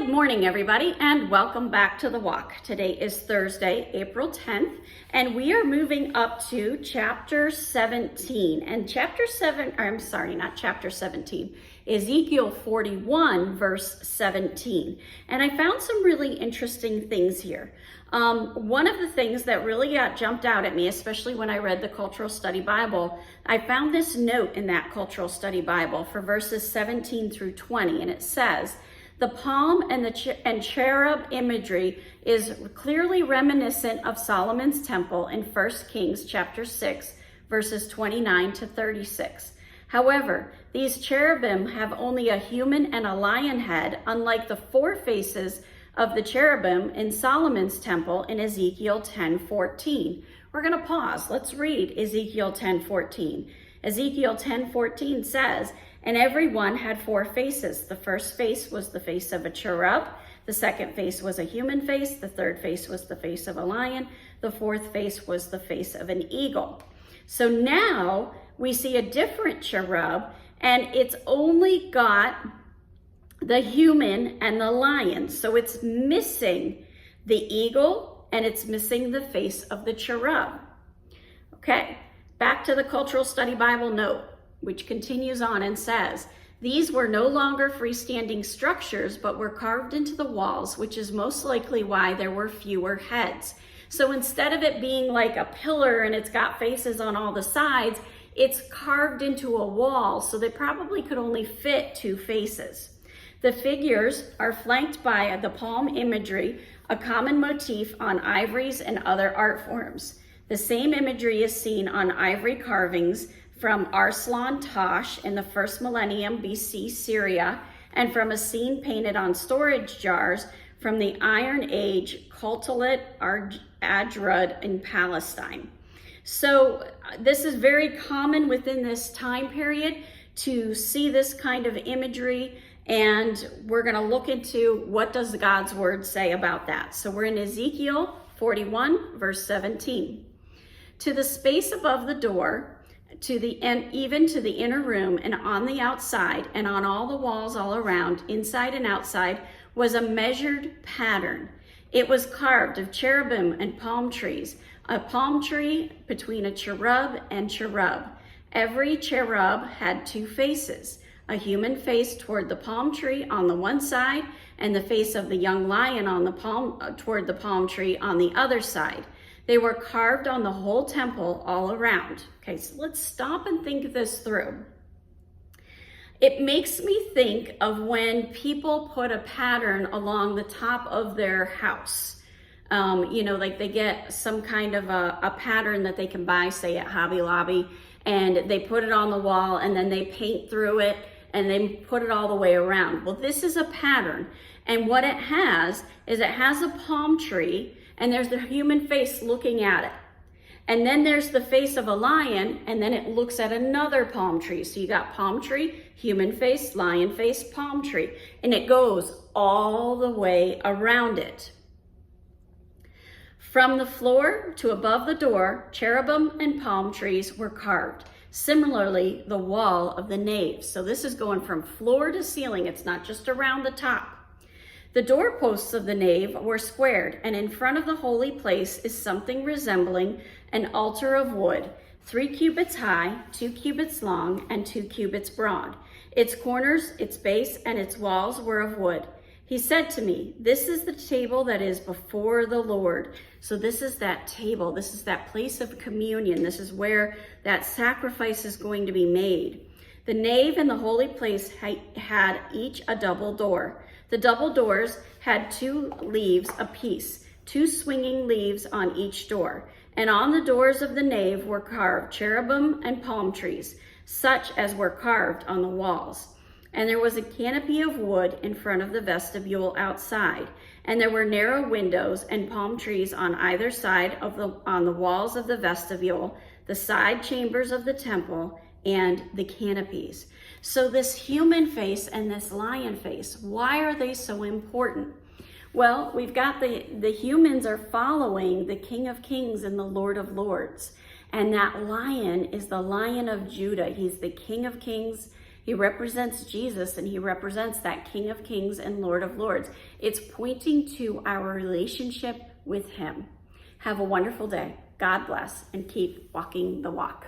Good morning, everybody, and welcome back to The Walk. Today is Thursday, April 10th, and we are moving up to chapter 17. And not chapter 17, Ezekiel 41, verse 17. And I found some really interesting things here. One of the things that really jumped out at me, especially when I read the Cultural Study Bible, I found this note in that Cultural Study Bible for verses 17 through 20, and it says, "The palm and cherub imagery is clearly reminiscent of Solomon's temple in 1 Kings chapter 6, verses 29 to 36. However, these cherubim have only a human and a lion head, unlike the four faces of the cherubim in Solomon's temple in Ezekiel 10:14. We're going to pause. Let's read Ezekiel 10:14. Ezekiel 10:14 says, "And every one had four faces. The first face was the face of a cherub. The second face was a human face. The third face was the face of a lion. The fourth face was the face of an eagle." So now we see a different cherub, and it's only got the human and the lion. So it's missing the eagle, and it's missing the face of the cherub. Okay, back to the Cultural Study Bible note, which continues on and says, "These were no longer freestanding structures, but were carved into the walls, which is most likely why there were fewer heads." So instead of it being like a pillar and it's got faces on all the sides, it's carved into a wall, so they probably could only fit two faces. The figures are flanked by the palm imagery, a common motif on ivories and other art forms. The same imagery is seen on ivory carvings from Arslan Tash in the first millennium BC Syria, and from a scene painted on storage jars from the Iron Age Kultalit Ajrud in Palestine. So this is very common within this time period to see this kind of imagery, and we're going to look into what does God's word say about that. So we're in Ezekiel 41, verse 17. "To the space above the door, even to the inner room and on the outside and on all the walls all around, inside and outside, was a measured pattern. It was carved of cherubim and palm trees, a palm tree between a cherub and cherub. Every cherub had two faces, a human face toward the palm tree on the one side and the face of the young lion on toward the palm tree on the other side. They were carved on the whole temple all around." Okay, so let's stop and think this through. It makes me think of when people put a pattern along the top of their house. Like they get some kind of a pattern that they can buy, say at Hobby Lobby, and they put it on the wall and then they paint through it and they put it all the way around. Well, this is a pattern, and what it has is it has a palm tree, and there's the human face looking at it. And then there's the face of a lion, and then it looks at another palm tree. So you got palm tree, human face, lion face, palm tree, and it goes all the way around it. From the floor to above the door, cherubim and palm trees were carved. Similarly, the wall of the nave. So this is going from floor to ceiling. It's not just around the top. The doorposts of the nave were squared, and in front of the holy place is something resembling an altar of wood, 3 cubits high, 2 cubits long, and 2 cubits broad. Its corners, its base, and its walls were of wood. He said to me, "This is the table that is before the Lord." So this is that table. This is that place of communion. This is where that sacrifice is going to be made. The nave and the holy place had each a double door. The double doors had 2 leaves apiece, 2 swinging leaves on each door. And on the doors of the nave were carved cherubim and palm trees, such as were carved on the walls. And there was a canopy of wood in front of the vestibule outside. And there were narrow windows and palm trees on either side on the walls of the vestibule, the side chambers of the temple, and the canopies. So this human face and this lion face, why are they so important? Well, we've got the humans are following the King of Kings and the Lord of Lords. And that lion is the Lion of Judah. He's the King of Kings. He represents Jesus, and he represents that King of Kings and Lord of Lords. It's pointing to our relationship with him. Have a wonderful day. God bless, and keep walking the walk.